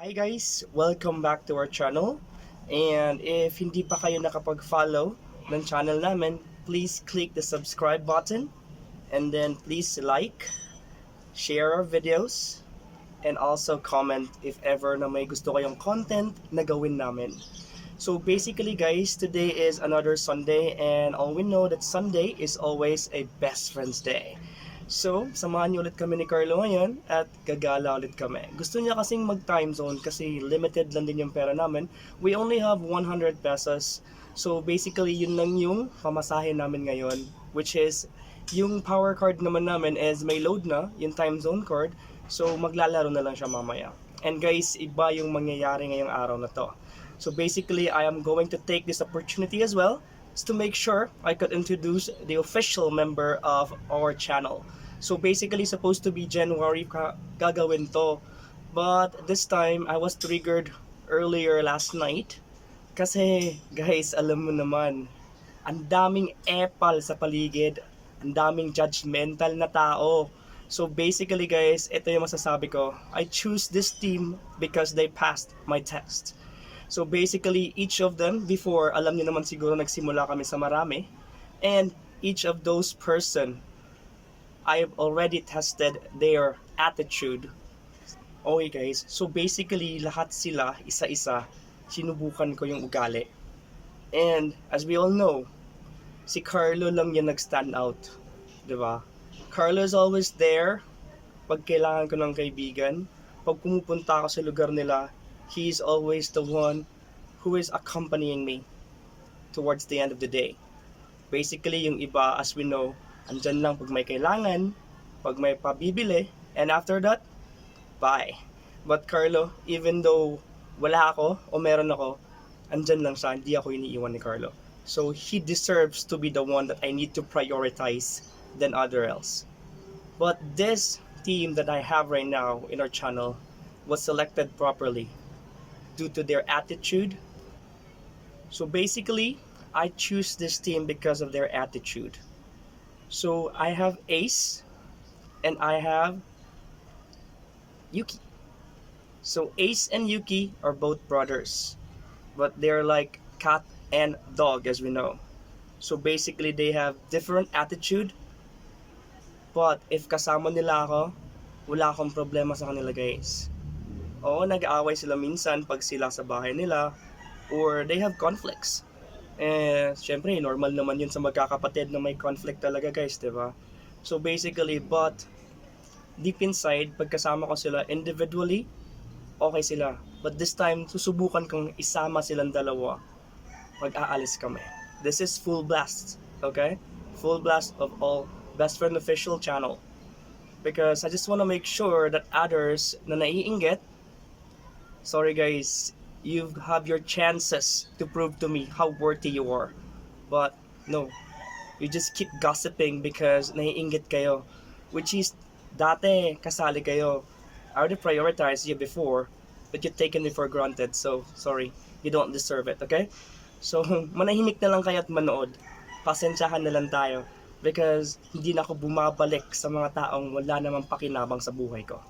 Hi guys! Welcome back to our channel. And if hindi pa kayo nakapag-follow ng channel namin, please click the subscribe button and then please like, share our videos, and also comment if ever na may gusto kayong content na gawin namin. So basically guys, today is another Sunday and all we know that Sunday is always a best friend's day. So, samahan niyo ulit kami ni Carlo ngayon at gagala ulit kami. Gusto niya kasing mag-time zone kasi limited lang din yung pera namin. We only have 100 pesos. So, basically, yun lang yung pamasahe namin ngayon. Which is, yung power card naman namin is may load na, yung time zone card. So, maglalaro na lang siya mamaya. And guys, iba yung mangyayari ngayong araw na to. So, basically, I am going to take this opportunity as well to make sure I could introduce the official member of our channel. So basically supposed to be January gagawin to. But this time I was triggered earlier last night kasi guys, alam mo naman, ang daming epal sa paligid, ang daming judgmental na tao. So basically guys, ito yung masasabi ko. I choose this team because they passed my test. So basically, each of them, before, alam niyo naman siguro nagsimula kami sa marami. And each of those person, I've already tested their attitude. Okay guys, so basically, lahat sila, isa-isa, sinubukan ko yung ugali. And as we all know, si Carlo lang yung nag-stand out. 'Di ba? Carlo is always there pag kailangan ko ng kaibigan. Pag pumupunta ako sa lugar nila, he's always the one who is accompanying me towards the end of the day. Basically, yung iba, as we know, andyan lang pag may kailangan, pag may pabibili, and after that, bye. But Carlo, even though wala ako o meron ako, andyan lang siya, hindi ako iniiwan ni Carlo. So he deserves to be the one that I need to prioritize than other else. But this team that I have right now in our channel was selected properly due to their attitude. So basically, I choose this team because of their attitude. So I have Ace and I have Yuki. So Ace and Yuki are both brothers, but they're like cat and dog as we know. So basically, they have different attitude, but if kasama nila ako, wala akong problema sa kanila guys. Oo, nag-aaway sila minsan pag sila sa bahay nila, or they have conflicts. Syempre, normal naman yun sa magkakapatid na may conflict talaga guys, di ba? So basically, but deep inside, pagkasama ko sila individually, okay sila. But this time, susubukan kong isama silang dalawa. Mag-aalis kami. This is full blast, okay? Full blast of all Best Friend Official channel. Because I just want to make sure that others na naiinggit, sorry guys, you have your chances to prove to me how worthy you are. But no, you just keep gossiping because naiinggit kayo. Which is, dati kasali kayo. I already prioritized you before, but you've taken me for granted. So, sorry, you don't deserve it, okay? So, manahimik na lang kayo at manood. Pasensyahan na lang tayo. Because hindi na ako bumabalik sa mga taong wala namang pakinabang sa buhay ko.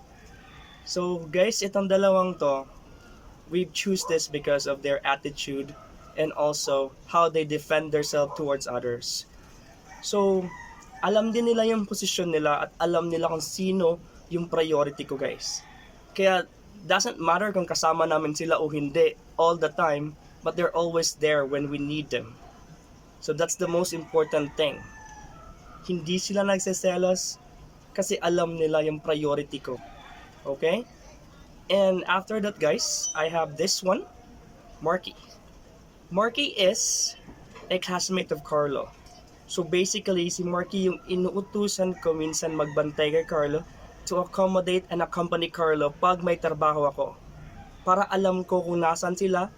So, guys, itong dalawang to, we choose this because of their attitude and also how they defend themselves towards others. So, alam din nila yung posisyon nila at alam nila kung sino yung priority ko guys. Kaya, doesn't matter kung kasama namin sila o hindi all the time, but they're always there when we need them. So, that's the most important thing. Hindi sila nagseselos kasi alam nila yung priority ko. Okay? And after that guys, I have this one, Marky. Marky is a classmate of Carlo. So basically, si Marky yung inuutusan ko minsan magbantay kay Carlo to accommodate and accompany Carlo pag may trabaho ako. Para alam ko kung nasan sila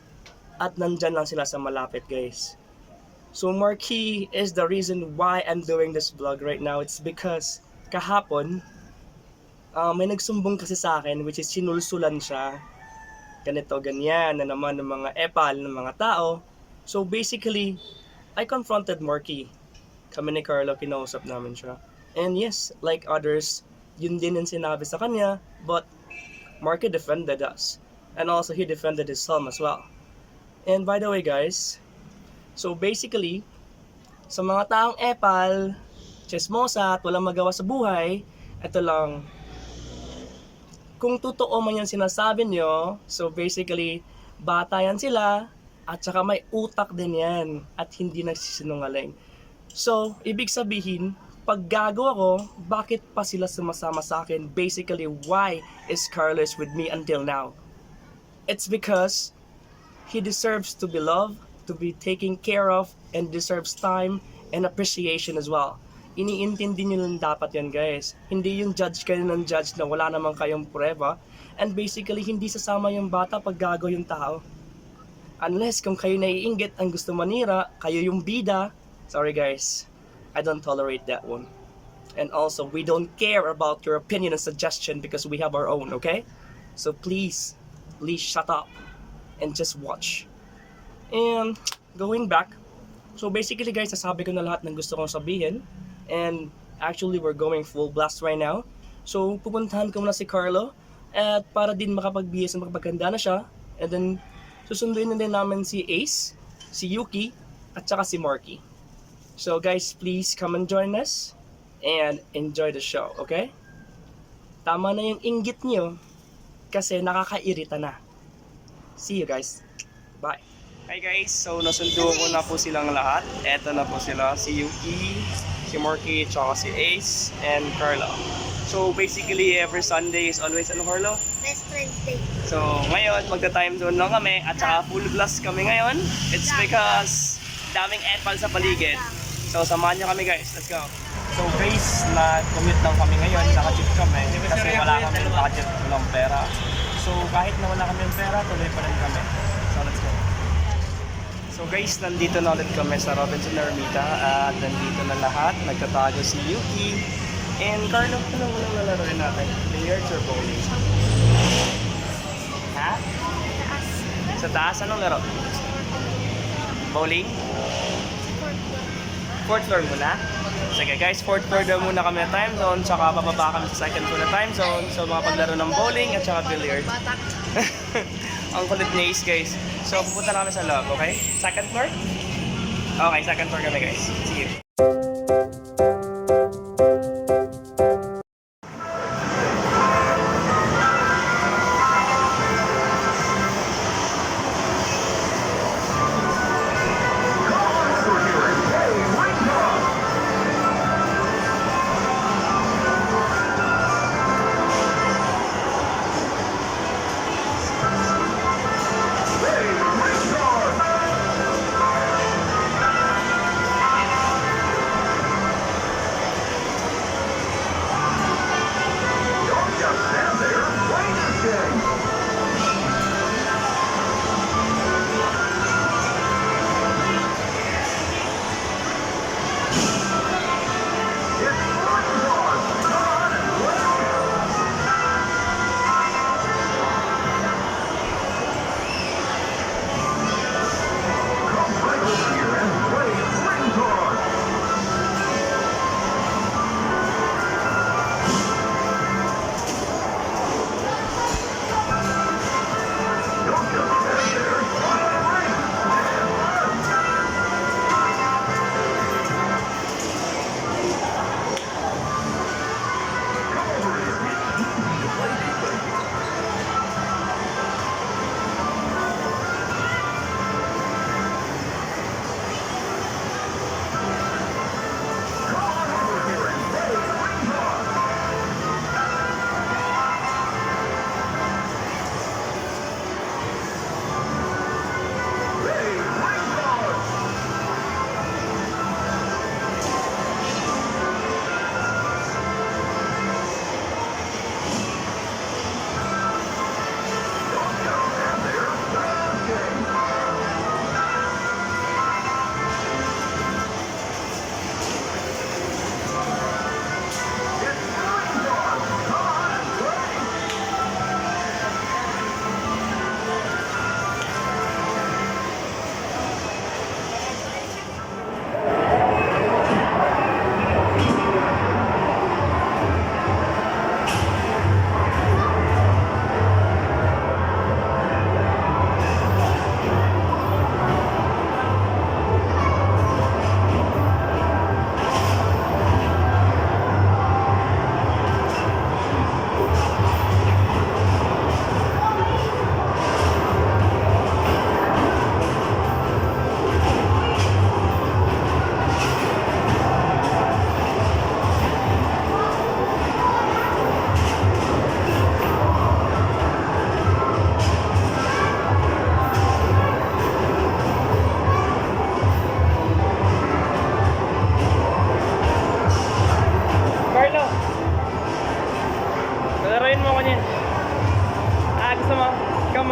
at nandyan lang sila sa malapit guys. So Marky is the reason why I'm doing this vlog right now. It's because kahapon, may nagsumbong kasi sa akin which is sinulsulan siya. Ganito, ganyan na naman ng mga epal ng mga tao. So basically, I confronted Marky. Kami ni Carlo, kinausap namin siya. And yes, like others, yun din ang sinabi sa kanya, but Marky defended us. And also he defended his son as well. And by the way guys, so basically, sa mga taong epal, chismosa at walang magawa sa buhay, ito lang, kung totoo man yung sinasabi nyo, so basically, bata yan sila, at saka may utak din yan, at hindi nagsisinungaling. So, ibig sabihin, pag gagawa ko, bakit pa sila sumasama sa akin? Basically, why is Carlos with me until now? It's because he deserves to be loved, to be taken care of, and deserves time and appreciation as well. Iniintindi nyo lang dapat yan guys. Hindi yung judge kayo ng judge na wala naman kayong prueba. And basically, hindi sasama yung bata pag gagawa yung tao. Unless kung kayo naiinggit ang gusto manira, kayo yung bida. Sorry guys, I don't tolerate that one. And also, we don't care about your opinion and suggestion because we have our own, okay? So please shut up and just watch. And going back, so basically guys, sasabi ko na lahat ng gusto kong sabihin. And actually, we're going full blast right now. So pupuntahan ko muna si Carlo at para din makapagbihis na makapaganda na siya. And then susunduin na din namin si Ace, si Yuki, at saka si Marky. So guys, please come and join us and enjoy the show, okay? Tama na yung inggit niyo kasi nakakairita na. See you guys. Bye. Hi guys, so nasundo ko na po silang lahat. Eto na po sila, si Yuki, si Marky, tsaka si Ace, and Carlo. So basically, every Sunday is always ano Carlo? Best Friends Day. So ngayon, magta-time zone lang kami at saka full blast kami ngayon. It's because daming epal sa paligid. So samahan nyo kami guys, let's go. So guys, na-commute lang kami ngayon, naka-jeep kami kasi wala kami ng budget, walang pera. So kahit na wala kami ng pera, tuloy pa rin kami. So let's go. So guys, nandito na ulit kami sa Robinson Ermita at nandito na lahat. Nagtatago si Yuki. And Carlo, anong walang lalaroin natin? Billiards or bowling? Ha? Sa taas, anong laro? Bowling? Fourth floor muna? Sige guys, fourth floor daw muna kami na time zone, tsaka bababa kami sa second floor na time zone. So mga paglaro ng bowling at tsaka billiard. Ang kulit ni Ace guys. So pupunta na kami sa loob, okay? Second floor? Okay, second floor kami guys. See you.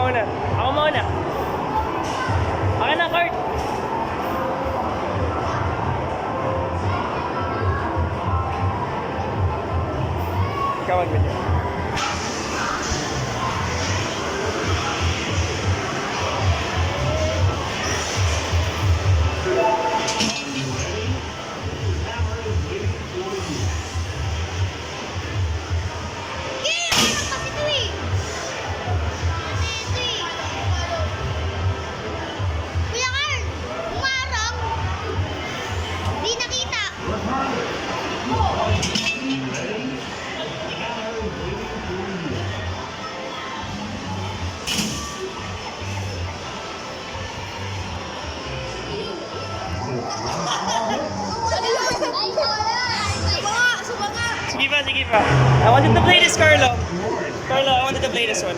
mauna. Ako mauna. Akin na, Kurt. Ikaw mag-video. Sige pa. I wanted to play this, Carlo. Carlo, I wanted to play this one.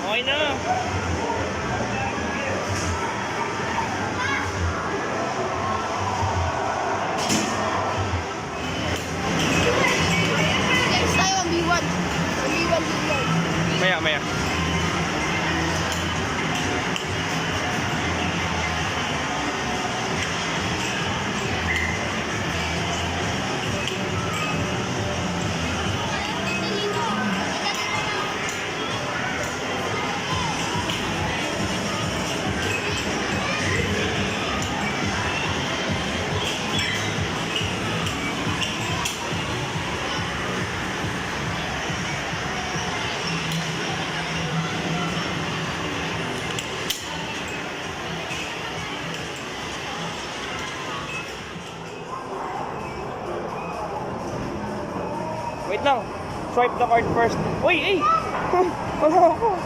Okay na. Next tayo, 1v1. 1v1 billiard. Maya. Wait lang. Swipe the card first. Uy, wala ako.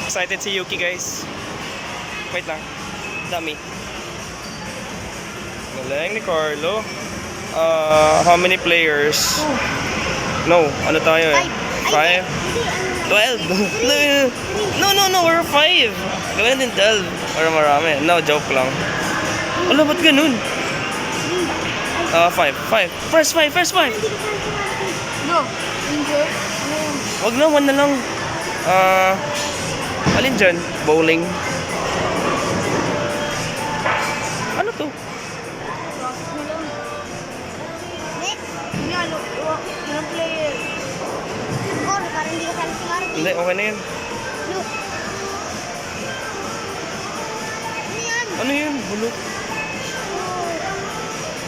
Excited si Yuki, guys. Wait lang. Dami. Galing ni Carlo. How many players? No, ano tayo eh? 5? 12? No, we're 5. Gawin din 12. Para marami. No, joke lang. Wala, ba't ganun? 5. First 5. No. Injured. Wag na, 1 na lang. Alin dyan? Bowling. Ano to? Next. Yan, yung player. Score, parang hindi ka sali si Martin. Hindi, okay na yun. Look. Ano yan? Ano yun? Bulok.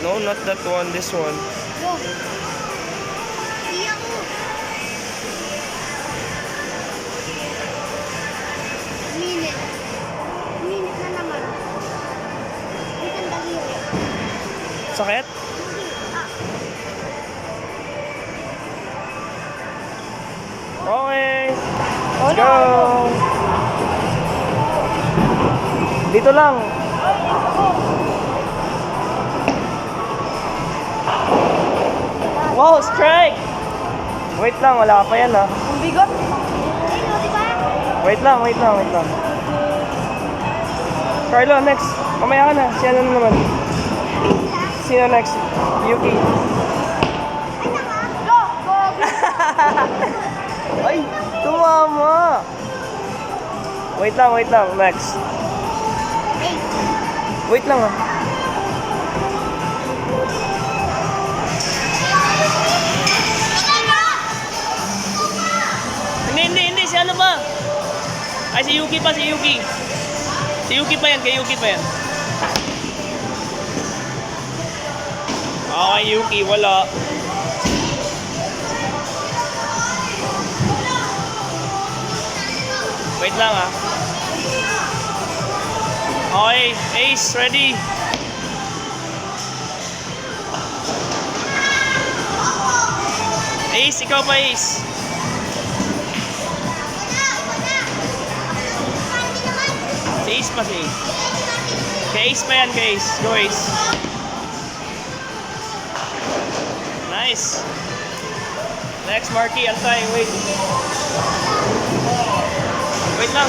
No, not that one. This one. Go. Hindi ako. Minute. Minute na naman. Wait ang daliri. Sakit? Hindi. Okay. Let's go. Dito lang. Wow, strike! Wait lang, wala pa yan ah. Ang bigot. Ayun, di ba? Wait lang. Carlo, next. Mamaya ka na. Sino na naman? Sino next? Yuki. Ay, naka. Go. Ay, tumama! Wait lang. Next. Eight. Wait lang ah. Hindi. Si ano ba? Ay, si Yuki pa. Si Yuki pa yan. Kay Yuki pa yan. Okay, Yuki. Wala. Wait lang ah. Okay, Ace, ready? Ace, ikaw pa Ace. Ace pa si Ace. Kay Ace pa yan, kay Ace. Go Ace. Nice. Next, Marky. Antay. Wait. Wait lang.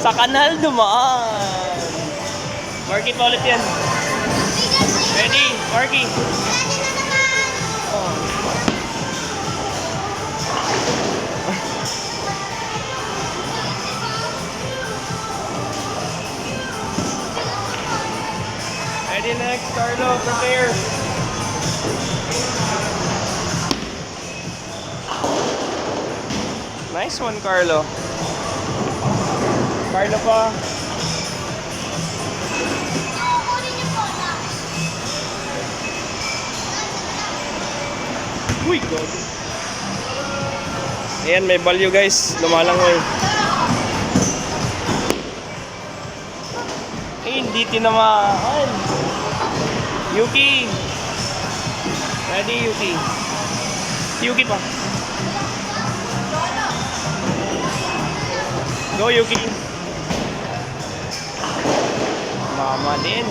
Sa kanal dumaan. Marky pa ulit yan. Ready? Marky. Oh. Ready next, Carlo, prepare. Nice one, Carlo. Carlo pa. Uy, God. Ayan, may value guys. Lumalangoy. Hindi tinamaan. Yuki. Ready, Yuki. Yuki pa. Go, Yuki. Mama din.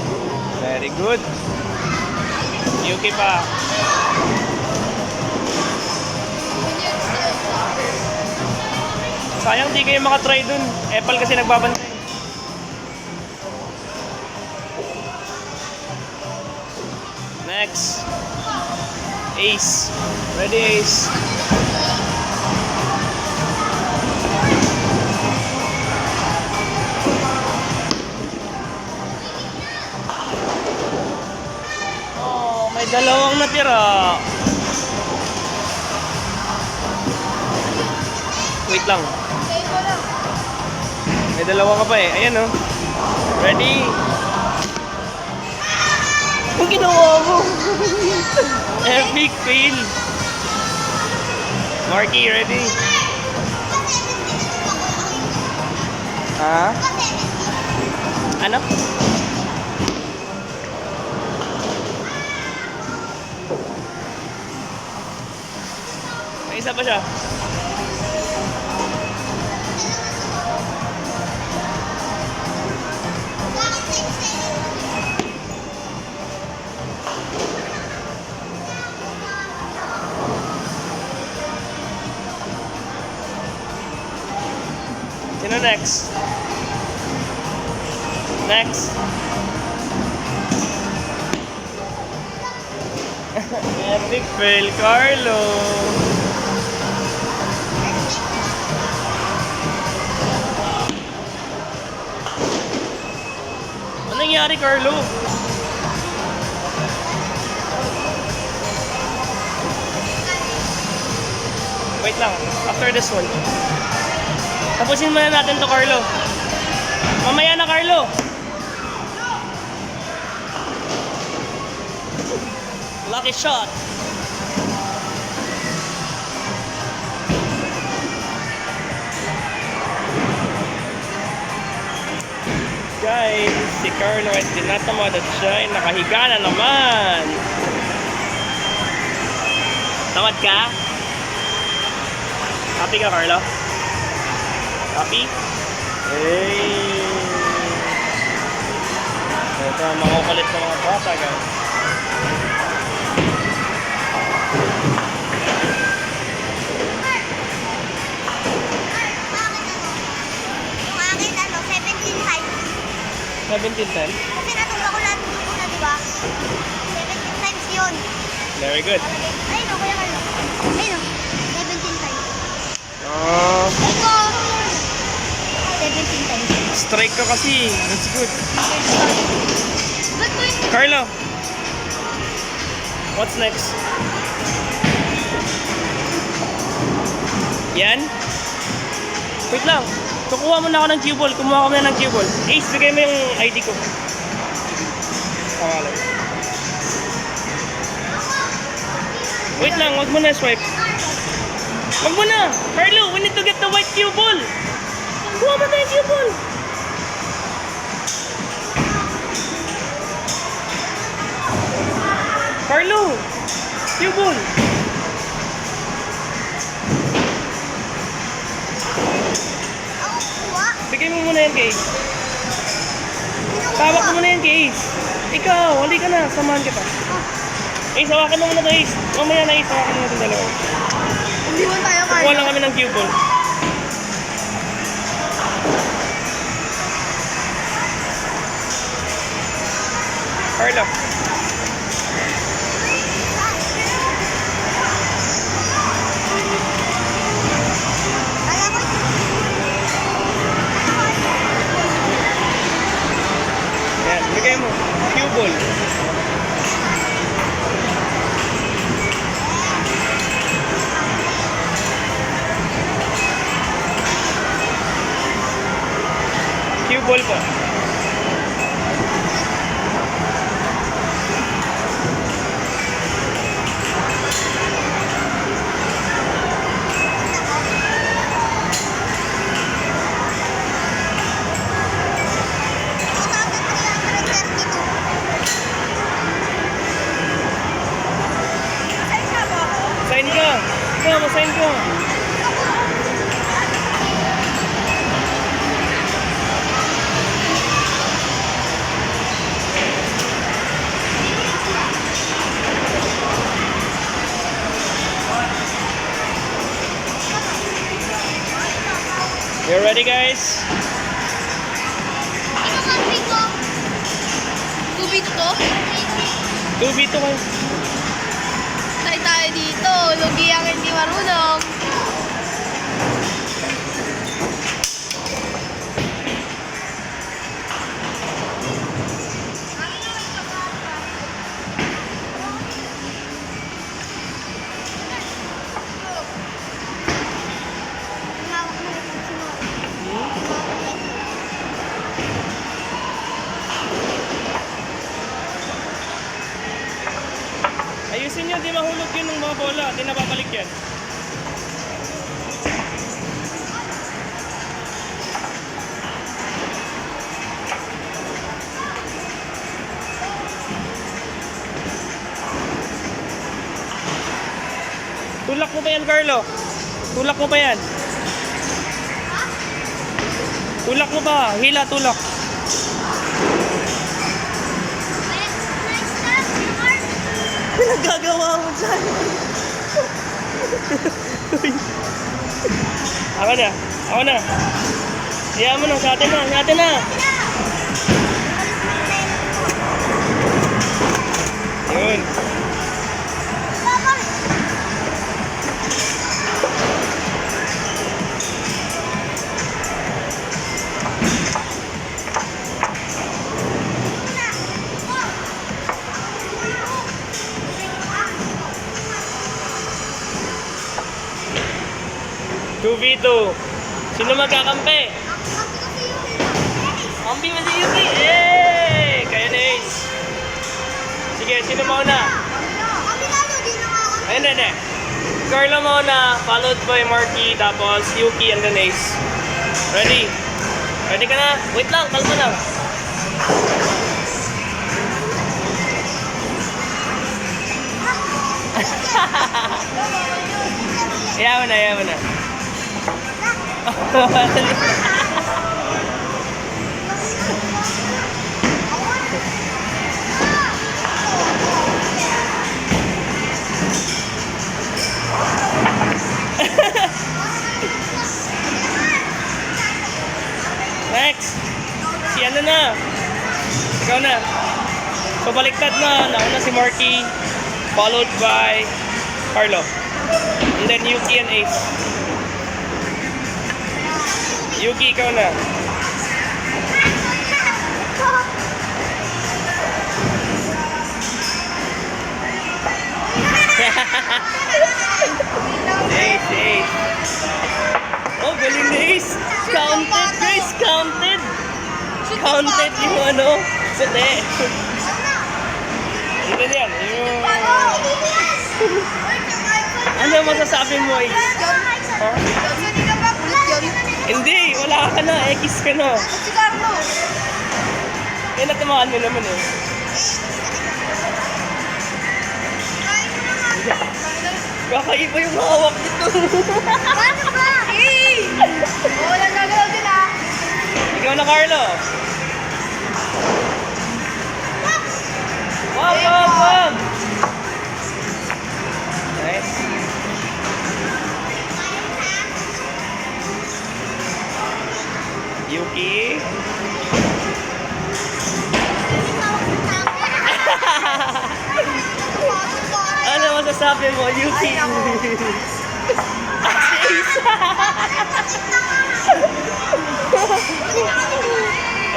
Very good. Yuki pa. Sayang di kayo makatry dun. Apple kasi nagbabantay. Next. Ace. Ready, Ace. Oh, may dalawang natira. Wait lang. May dalawa ka pa eh. Ayan oh. Ready? Ang ginawa mo? Epic fail. Marky, ready? Ha? Ano? May isa pa siya. Sino next? Next. Epic fail, Carlo. Ano nangyari, Carlo? Wait lang, after this one. Tapusin muna natin to, Carlo. Mamaya na, Carlo. Lucky shot. Guys, si Carlo ay tinatamad at siya ay nakahiga na naman. Tamad ka? Happy ka, Carlo? Happy? Hey! Ito ang makukulit ng mga bata, guys. Yung akin, 17 times. 17 times? Kasi natulog ko lahat ng dugo na, di ba? 17 times yun. Very good. Ayun o, Kuya Carlo. Ayun o, 17 times. Ito, 17 times. Strike ka kasi. That's good. But wait, Carlo! What's next? Yan? Wait lang. Kukuha mo na ako ng cue ball. Kumuha kami na ng cue ball. Ace, bigay mo yung ID ko. Pangalan. Wait lang, wag mo na swipe. Wag mo na! Carlo, we need to get the white cue ball! Kuha mo na yung cue ball! Carlo! Cue ball! yan, Case. Hawak mo na yan, Case. Ikaw, hali ka na. Samahan kita. Ace, hawakan mo muna to, Ace. Mamaya na, Ace. Hawakan mo na itong dalawa. Hindi mo tayo Kukuha kaya. lang kami ng cue ball. Carlo. Kala ko, Yan, bigay mo. Cue ball. Cue ball po. Sign ka. Ikaw, masign ka. You ready, guys? Ito country ko. Tubig to? 2v2 kayo. Tayo dito. Lugi ang hindi marunong. Ayusin nyo, di mahulog yun ng mga bola. Di nababalik yan. Tulak mo pa yan, Carlo. Tulak mo pa yan. Tulak mo pa. Hila, tulak. Pinagagawa mo dyan. Ako na. Ako na. Siya mo na. Sa atin na. Sa atin na. Yun. V2. Sino magkakampi? Kampi mo si Yuki. Eh! Kayo na Ace. Sige, sino mauna? Ayun na na. Carlo mauna, followed by Marky, tapos Yuki and then Ace. Ready? Ready ka na? Wait lang, kalma lang. Ayaw na, ayaw na. Next. Si ano na? Ikaw na. So baliktad na. Nauna si Marky, followed by Carlo. And then Yuki and Ace. Yuki, ikaw na. Ace, Ace. Oh, galing na Ace. Counted, guys. Counted. Counted yung ano. Sete. Ito yan. Yung... Ano masasabi mo, Ace? Huh? Hindi, wala ka na. X ka na. Si Carlo. Eh, natamaan mo naman eh. Kakaiba yung hawak nito. Paano ba? Hey! Wala gagalaw din ah. Ikaw Ikaw na, Carlo. Wag! Nice. Yuki. Ano masasabi mo, Yuki?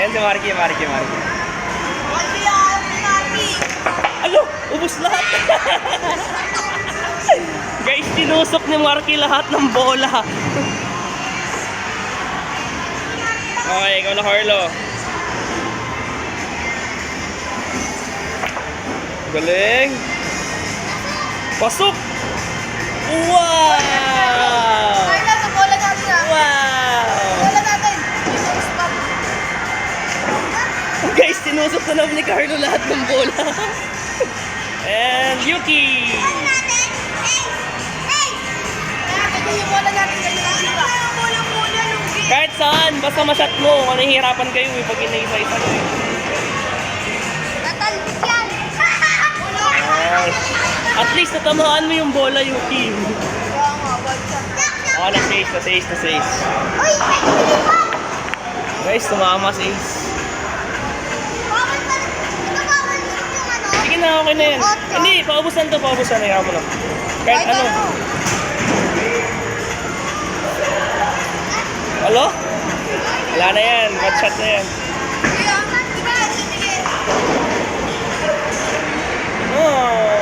Ayan si Marky. Alo, ubos lahat. Guys, tinusok ni Marky lahat ng bola. Okay, ikaw na, Carlo. Galing. Pasok. Wow! Carla, sa bola natin ah. Wow! Bola natin. Stop. Guys, tinusok na naman ni Carlo lahat ng bola. And Yuki! Ito yung bola natin. Bola, Lugi. Kahit saan, basta masyat mo, kung nahihirapan kayo pag inaisa-isa kayo. Natalbik yan. At least natamaan mo yung bola, Yuki. Kaya nga, wag siya. Na 6. Uy, hindi pa. Guys, tumama 6. Bawal pa. Ito bawal yung ano. Sige na, okay na yan. Hindi, paubusan to, Hayaan mo lang. Kahit ano. Alo? Wala na yan, bad shot na yan. Sige. Oh.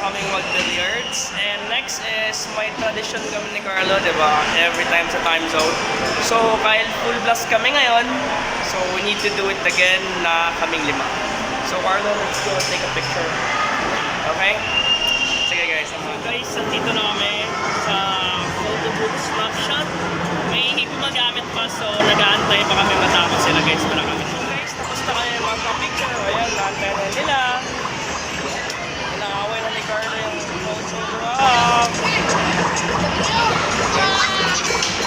kaming mag-billiards. And next is may tradition kami ni Carlo, di ba? Every time sa time zone. So, kahit full blast kami ngayon, so we need to do it again na kaming 5. So, Carlo, let's go and take a picture. Okay? Sige guys. So guys, nandito na kami sa photo booth snapshot. May hindi magamit pa, so nag-aantay pa kami matapos sila guys para kami. So guys, tapos na kami magpa-picture. Ayan, naantay na nila. Inaaway na ni Carlo yung photograph.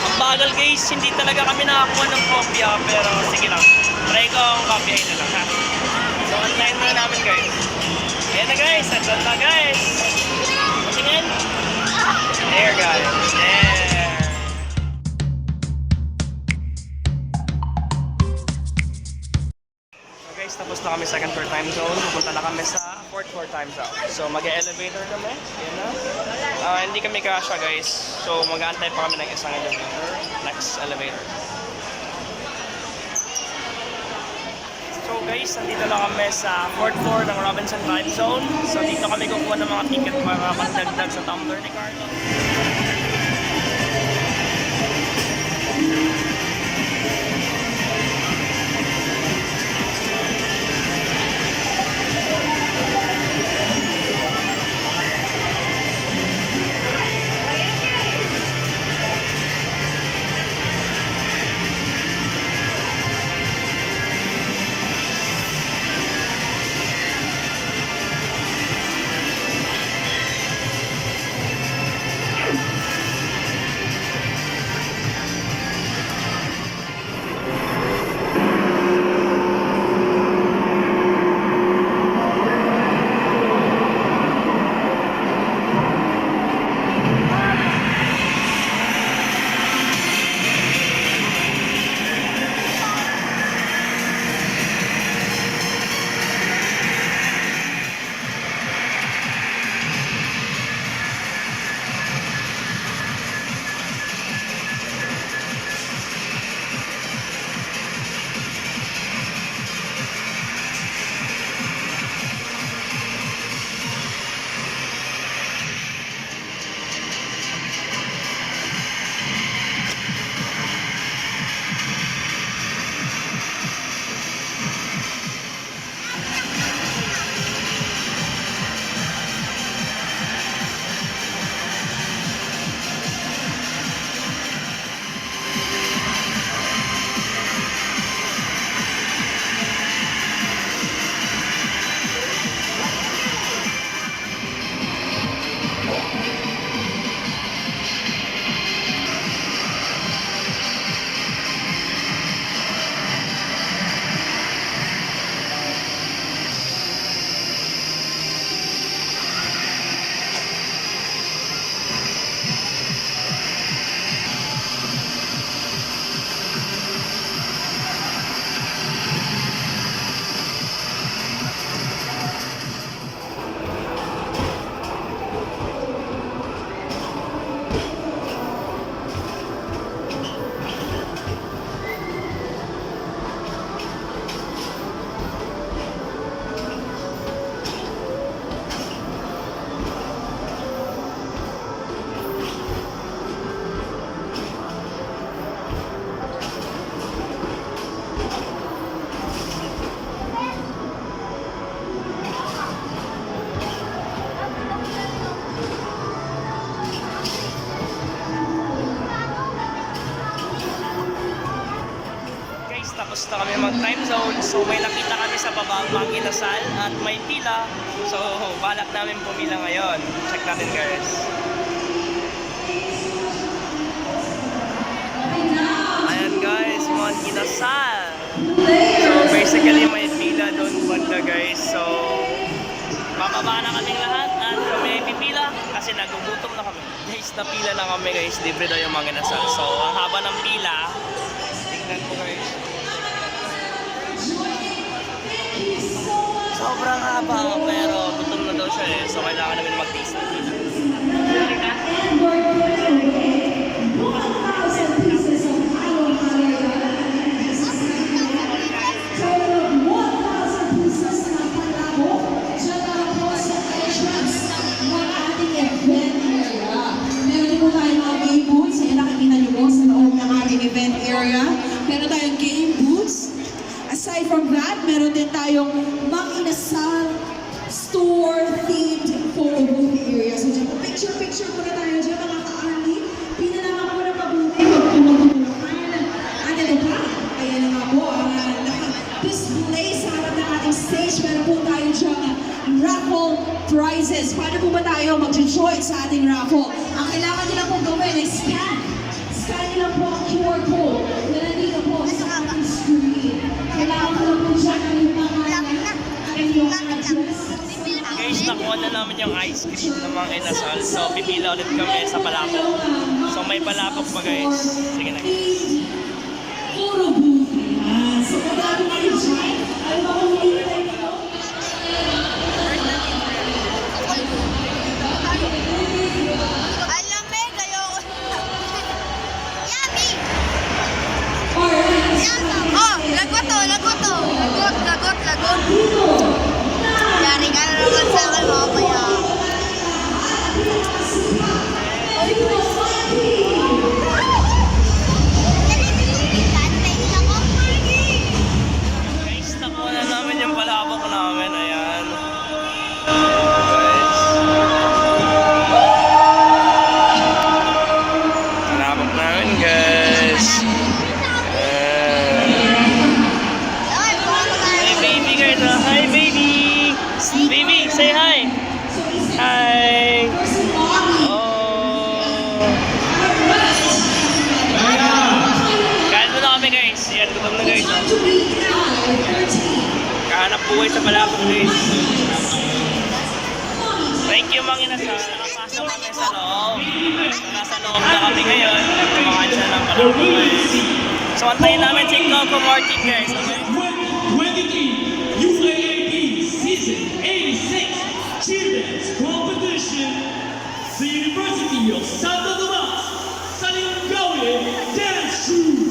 Ang bagal guys, hindi talaga kami nakakuha ng kopya, pero sige lang. Try ko ang kopyahin na lang ha. So antayin na namin guys. Ayan na guys, andun na guys. Patingin. There guys, there. So guys, tapos na kami second floor time zone. Pupunta na kami sa fourth floor time zone. So mag-elevator kami. Ayan na. Hindi kami kasha guys. So mag-aantay pa kami ng isang elevator. Next elevator. So guys, nandito na kami sa 4th floor ng Robinson Time Zone. So dito kami kukuha ng mga ticket para magdagdag sa tumbler ni Carlo. Tapos na kami mag-time zone. So may nakita kami sa baba ang inasal at may pila. So balak namin pumila ngayon. Check natin guys. Ayan guys, mga inasal. So basically may pila doon banda guys. So bababa na kaming lahat at kami pipila kasi nagugutom na kami. Guys, napila na kami guys. Libre daw yung mga inasal. So ang haba ng pila. Tingnan ko guys. Sobrang haba pero gutom na daw siya eh. So kailangan namin mag-taste ng pila. event area. Meron tayong game booths. Aside from that, meron din tayong Mang Inasal store-themed photo booth area. So, dyan po, picture muna tayo dyan, mga ka-army. Pinalaman ko na mabuti. Magtutulungan. At ito pa, ayan na nga po, ang naka-display sa harap ng ating stage. Meron po tayo dyan raffle prizes. Paano po ba tayo mag-join sa ating raffle? Ang kailangan nila po gawin ay scan. Scan nila po ang QR code na nandito po sa ating screen. Kailangan ko lang po dyan ang yung pangalan at yung address. Guys, nakuha na namin yung ice cream ng mga inasal. So, pipila ulit kami sa palapok. So, may palapok pa guys. Sige na guys. Photo booth. Ayan. So, kung bago kayo dyan, ano ba kung hinihintay nyo? Alam mo, kayo. Yummy! Alright. Oh, lagot to. Lagot. Yari ka na naman sa akin, mamaya. Guys, nakuha na namin yung palapok namin. Ayan. Guys. Palapok namin guys. Ay, baka Hey baby guys. Hi baby. Baby, say hi. Hi. Oh. Kain muna kami guys. Yan, gutom na guys. Kahanap buhay sa palapok guys. Thank you mga inasal. Nakapasok kami sa loob. So, nasa loob na kami ngayon. Kumakain siya ng palapok guys. So antayin namin si Coco Martin guys. Okay? 2023 UAAP Season 86 Children's Competition the University of Santo Tomas Salingawi Dance Troupe.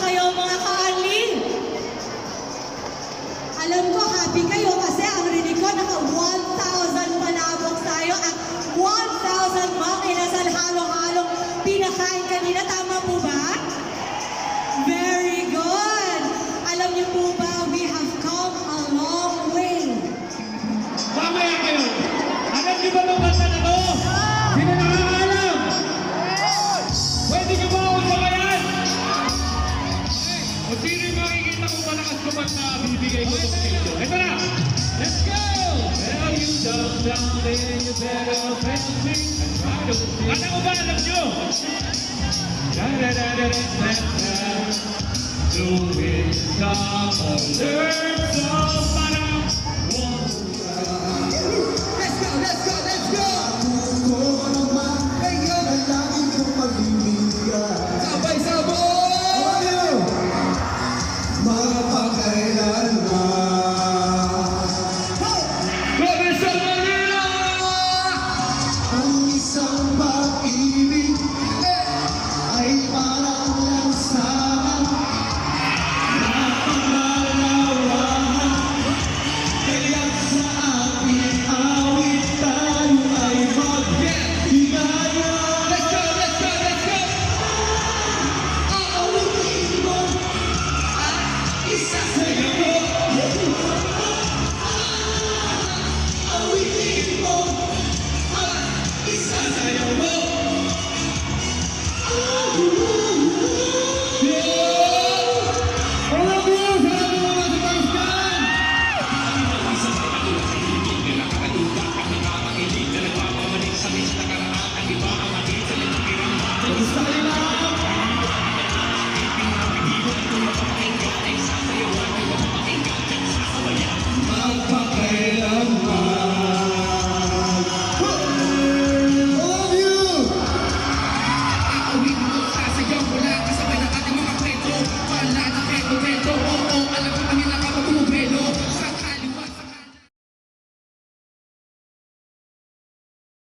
kayo mga ka-anli? Alam ko, happy kayo kasi ang rinig ko naka 1,000 palabok tayo at 1,000 mga inasal halong-halong pinakain kanina. Tama po ba? Very good! Alam niyo po ba, we have come a long way. Mamaya kayo! Alam niyo ba itong kanta na to? Sino nakakaalam? Pwede ka ba ako sabayan? O sino yung makikita kong malakas kumanta, bibigay ko itong picture. Ito na! Let's go! Well, you dumb down there, you better face me and try to see. Ano ko ba? Alam niyo? Da-da-da-da-da-da-da. Do it some or learn some, parang one. Let's go, let's go, let's go! Kung naman kayo na lagi kong pagbibigyan. Sabay-sabay! Mapagkailanman. Grabe sa Manila! Ang isang pag-ibig ay parang lansangan na pangalawahan. Kaya't sa ating awit tayo ay mag-higaya. Let's go, let's go, let's go! Aawitin mo at isasayaw mo. Aawitin mo at isasayaw mo.